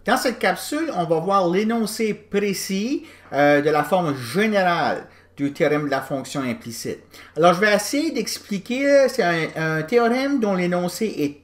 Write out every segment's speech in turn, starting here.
Dans cette capsule, on va voir l'énoncé précis de la forme générale du théorème de la fonction implicite. Alors, je vais essayer d'expliquer, c'est un théorème dont l'énoncé est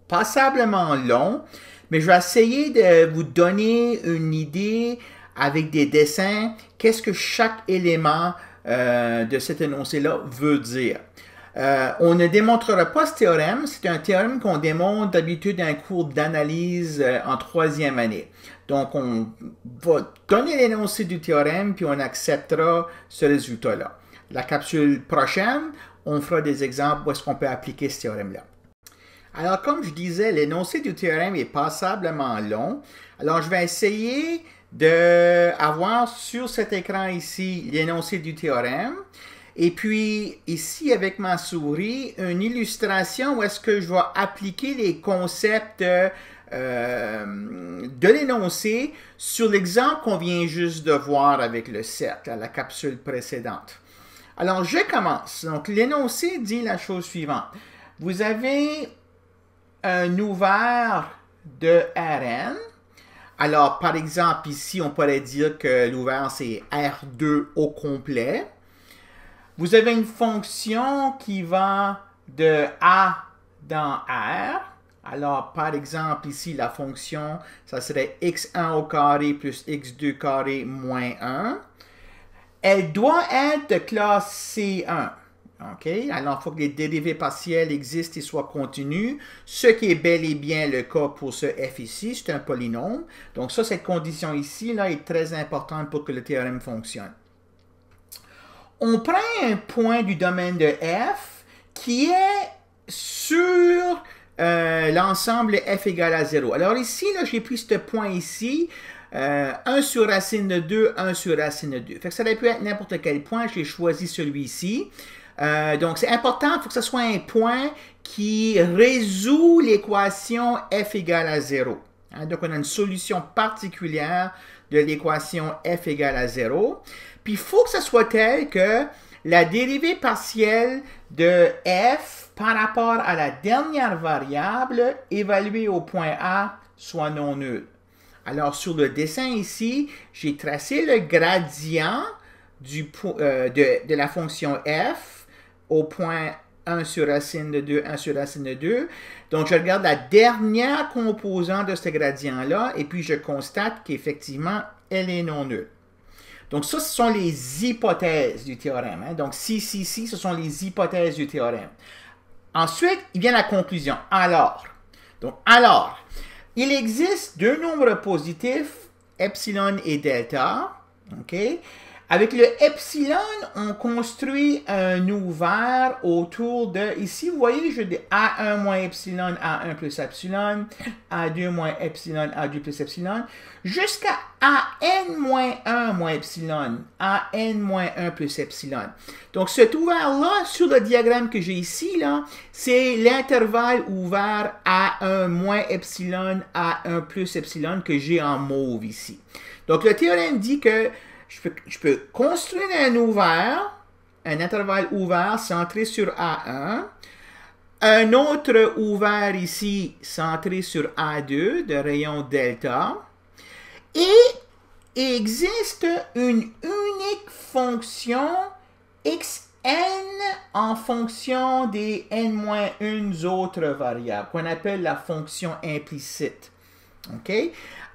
passablement long, mais je vais essayer de vous donner une idée avec des dessins, qu'est-ce que chaque élément de cet énoncé-là veut dire. On ne démontrera pas ce théorème, c'est un théorème qu'on démontre d'habitude dans un cours d'analyse en 3e année. Donc, on va donner l'énoncé du théorème, puis on acceptera ce résultat-là. La capsule prochaine, on fera des exemples où est-ce qu'on peut appliquer ce théorème-là. Alors, comme je disais, l'énoncé du théorème est passablement long. Alors, je vais essayer d'avoir sur cet écran ici l'énoncé du théorème. Et puis, ici, avec ma souris, une illustration où est-ce que je vais appliquer les concepts de l'énoncé sur l'exemple qu'on vient juste de voir avec le cercle, à la capsule précédente. Alors, je commence. Donc, l'énoncé dit la chose suivante. Vous avez un ouvert de Rn. Alors, par exemple, ici, on pourrait dire que l'ouvert, c'est R2 au complet. Vous avez une fonction qui va de A dans R. Alors, par exemple, ici, la fonction, ça serait x1 au carré plus x2 carré moins 1. Elle doit être de classe C1. OK? Alors, il faut que les dérivées partielles existent et soient continues, ce qui est bel et bien le cas pour ce f ici, c'est un polynôme. Donc, ça, cette condition ici, là, est très importante pour que le théorème fonctionne. On prend un point du domaine de f qui est sur l'ensemble f égale à 0. Alors ici, j'ai pris ce point ici, 1 sur racine de 2, 1 sur racine de 2. Fait que ça aurait pu être n'importe quel point, j'ai choisi celui-ci. Donc c'est important, il faut que ce soit un point qui résout l'équation f égale à 0. Hein, donc on a une solution particulière de l'équation f égale à 0. Puis il faut que ce soit tel que la dérivée partielle de f par rapport à la dernière variable évaluée au point A soit non nulle. Alors sur le dessin ici, j'ai tracé le gradient de la fonction f au point 1 sur racine de 2, 1 sur racine de 2. Donc, je regarde la dernière composante de ce gradient-là et puis je constate qu'effectivement, elle est non nulle. Donc, ça, ce sont les hypothèses du théorème. Hein? Donc, si, ce sont les hypothèses du théorème. Ensuite, il vient la conclusion. Alors, il existe deux nombres positifs, epsilon et delta. OK? Avec le epsilon, on construit un ouvert autour de, ici, vous voyez, je dis A1 moins epsilon, A1 plus epsilon, A2 moins epsilon, A2 plus epsilon, jusqu'à AN moins 1 moins epsilon, AN moins 1 plus epsilon. Donc, cet ouvert-là, sur le diagramme que j'ai ici, là, c'est l'intervalle ouvert A1 moins epsilon, A1 plus epsilon que j'ai en mauve ici. Donc, le théorème dit que je peux construire un intervalle ouvert centré sur A1, un autre ouvert ici centré sur A2 de rayon delta, et il existe une unique fonction xn en fonction des n-1 autres variables, qu'on appelle la fonction implicite. OK?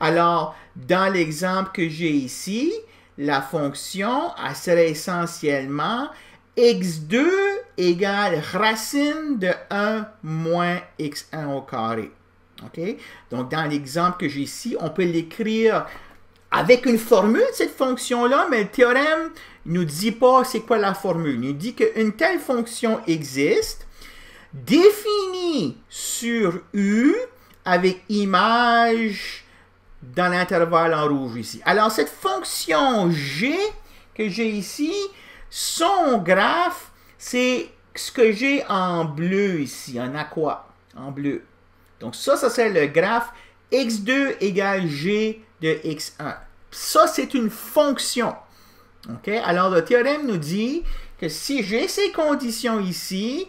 Alors, dans l'exemple que j'ai ici, la fonction, elle serait essentiellement x2 égale racine de 1 moins x1 au carré. OK? Donc, dans l'exemple que j'ai ici, on peut l'écrire avec une formule, cette fonction-là, mais le théorème ne nous dit pas c'est quoi la formule. Il nous dit qu'une telle fonction existe, définie sur U avec image dans l'intervalle en rouge ici. Alors, cette fonction G que j'ai ici, son graphe, c'est ce que j'ai en bleu ici, en aqua, en bleu. Donc, ça c'est le graphe x2 égale G de x1. Ça, c'est une fonction. OK? Alors, le théorème nous dit que si j'ai ces conditions ici,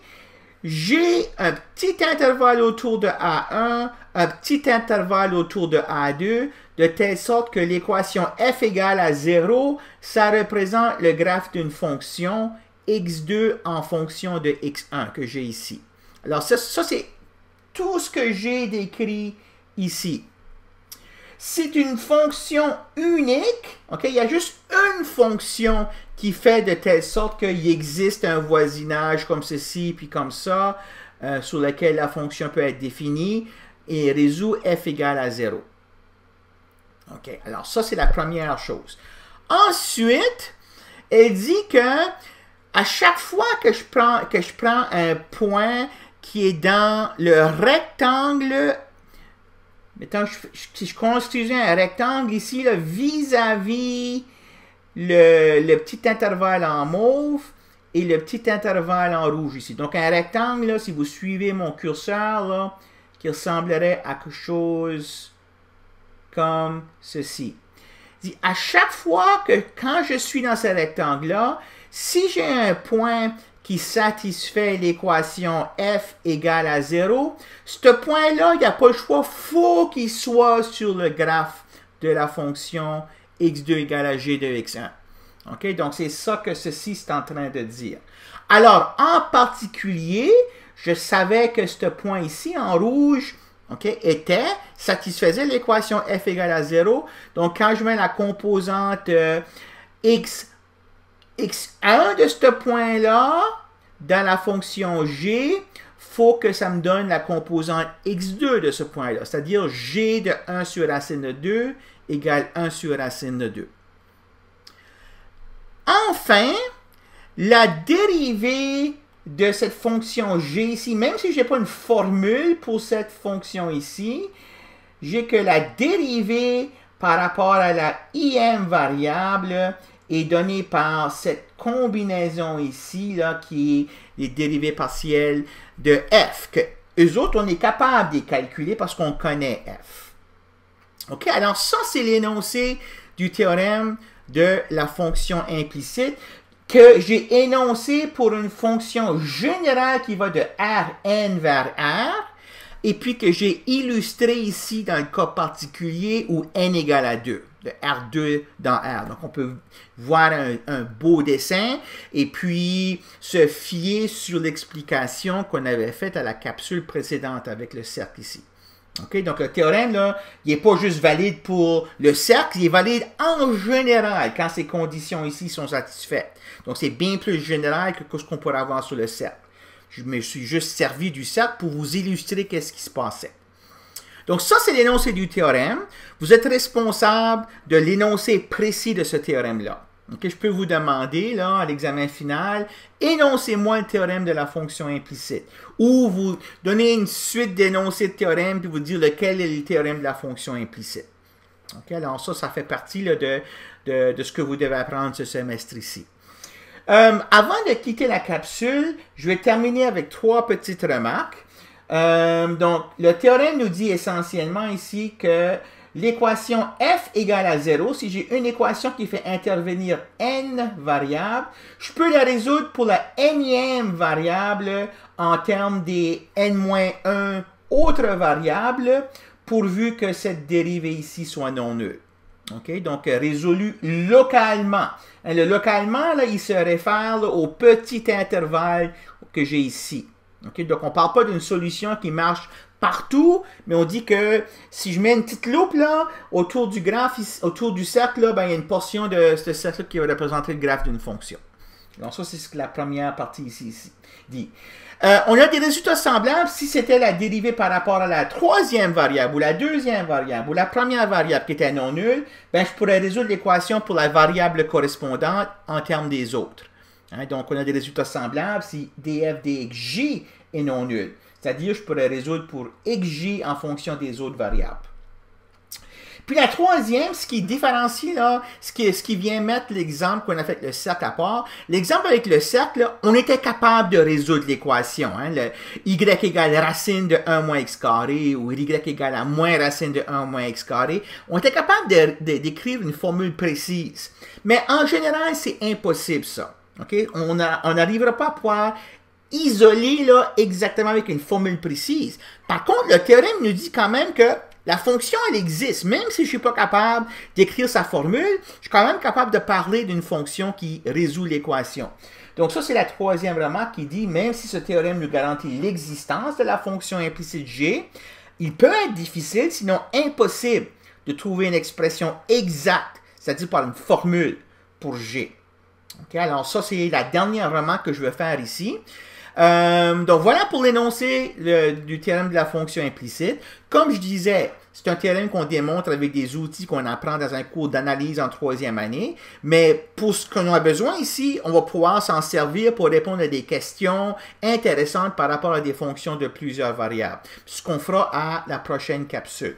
j'ai un petit intervalle autour de A1, un petit intervalle autour de A2, de telle sorte que l'équation f égale à 0, ça représente le graphe d'une fonction x2 en fonction de x1 que j'ai ici. Alors ça c'est tout ce que j'ai décrit ici. C'est une fonction unique, ok? Il y a juste une fonction qui fait de telle sorte qu'il existe un voisinage comme ceci, puis comme ça, sur lequel la fonction peut être définie, et résout f égale à 0. Ok, alors ça c'est la première chose. Ensuite, elle dit que à chaque fois que je prends un point qui est dans le rectangle, mettons, si je construisais un rectangle ici, vis-à-vis le petit intervalle en mauve et le petit intervalle en rouge ici. Donc un rectangle, là, si vous suivez mon curseur, là, qui ressemblerait à quelque chose comme ceci. À chaque fois que quand je suis dans ce rectangle-là, si j'ai un point qui satisfait l'équation f égale à 0, ce point-là, il n'y a pas le choix, il faut qu'il soit sur le graphe de la fonction x2 égale à g de x1. OK? Donc, c'est ça que ceci est en train de dire. Alors, en particulier, je savais que ce point ici, en rouge, okay, satisfaisait l'équation f égale à 0. Donc, quand je mets la composante x1 de ce point-là dans la fonction g, il faut que ça me donne la composante x2 de ce point-là, c'est-à-dire g de 1 sur racine de 2 égale 1 sur racine de 2. Enfin, la dérivée de cette fonction g ici, même si je n'ai pas une formule pour cette fonction ici, j'ai que la dérivée par rapport à la im variable est donnée par cette combinaison ici, là, qui est les dérivées partielles de f, que eux autres, on est capable de les calculer parce qu'on connaît f. OK, alors ça, c'est l'énoncé du théorème de la fonction implicite que j'ai énoncé pour une fonction générale qui va de Rn vers R, et puis que j'ai illustré ici dans le cas particulier où n égale à 2, de R2 dans R. Donc, on peut voir un beau dessin et puis se fier sur l'explication qu'on avait faite à la capsule précédente avec le cercle ici. Okay? Donc, le théorème, là, il n'est pas juste valide pour le cercle, il est valide en général quand ces conditions ici sont satisfaites. Donc, c'est bien plus général que ce qu'on pourrait avoir sur le cercle. Je me suis juste servi du cercle pour vous illustrer qu'est-ce qui se passait. Donc, ça, c'est l'énoncé du théorème. Vous êtes responsable de l'énoncé précis de ce théorème-là. Okay? Je peux vous demander, là, à l'examen final, énoncez-moi le théorème de la fonction implicite. Ou vous donnez une suite d'énoncés de théorème, puis vous dire lequel est le théorème de la fonction implicite. Okay? Alors, ça fait partie là, de ce que vous devez apprendre ce semestre ici. Avant de quitter la capsule, je vais terminer avec 3 petites remarques. Donc, le théorème nous dit essentiellement ici que l'équation f égale à 0, si j'ai une équation qui fait intervenir n variables, je peux la résoudre pour la nème variable en termes des n-1 autres variables, pourvu que cette dérivée ici soit non nulle. Okay? Donc, résolu localement. Le localement, là, il se réfère là, au petit intervalle que j'ai ici. Okay? Donc, on ne parle pas d'une solution qui marche partout, mais on dit que si je mets une petite loupe là, autour du graphe, autour du cercle, là, ben, il y a une portion de ce cercle qui va représenter le graphe d'une fonction. Donc, ça, c'est ce que la première partie ici dit. On a des résultats semblables si c'était la dérivée par rapport à la troisième variable, ou la deuxième variable, ou la première variable qui était non nulle, ben, je pourrais résoudre l'équation pour la variable correspondante en termes des autres. Hein, donc, on a des résultats semblables si df dxj est non nul. C'est-à-dire, je pourrais résoudre pour xj en fonction des autres variables. Puis la troisième, ce qui différencie, là, ce qui vient mettre l'exemple qu'on a fait avec le cercle à part, l'exemple avec le cercle, là, on était capable de résoudre l'équation. Hein, le y égale racine de 1 moins x carré ou y égale à moins racine de 1 moins x carré. On était capable d'écrire une formule précise. Mais en général, c'est impossible ça. Okay? On n'arrivera pas à pouvoir isoler là, exactement avec une formule précise. Par contre, le théorème nous dit quand même que La fonction, elle existe. Même si je ne suis pas capable d'écrire sa formule, je suis quand même capable de parler d'une fonction qui résout l'équation. Donc ça, c'est la troisième remarque qui dit, même si ce théorème nous garantit l'existence de la fonction implicite G, il peut être difficile, sinon impossible, de trouver une expression exacte, c'est-à-dire par une formule pour G. Okay, alors ça, c'est la dernière remarque que je vais faire ici. Donc voilà pour l'énoncé du théorème de la fonction implicite. Comme je disais, c'est un théorème qu'on démontre avec des outils qu'on apprend dans un cours d'analyse en troisième année. Mais pour ce qu'on a besoin ici, on va pouvoir s'en servir pour répondre à des questions intéressantes par rapport à des fonctions de plusieurs variables. Ce qu'on fera à la prochaine capsule.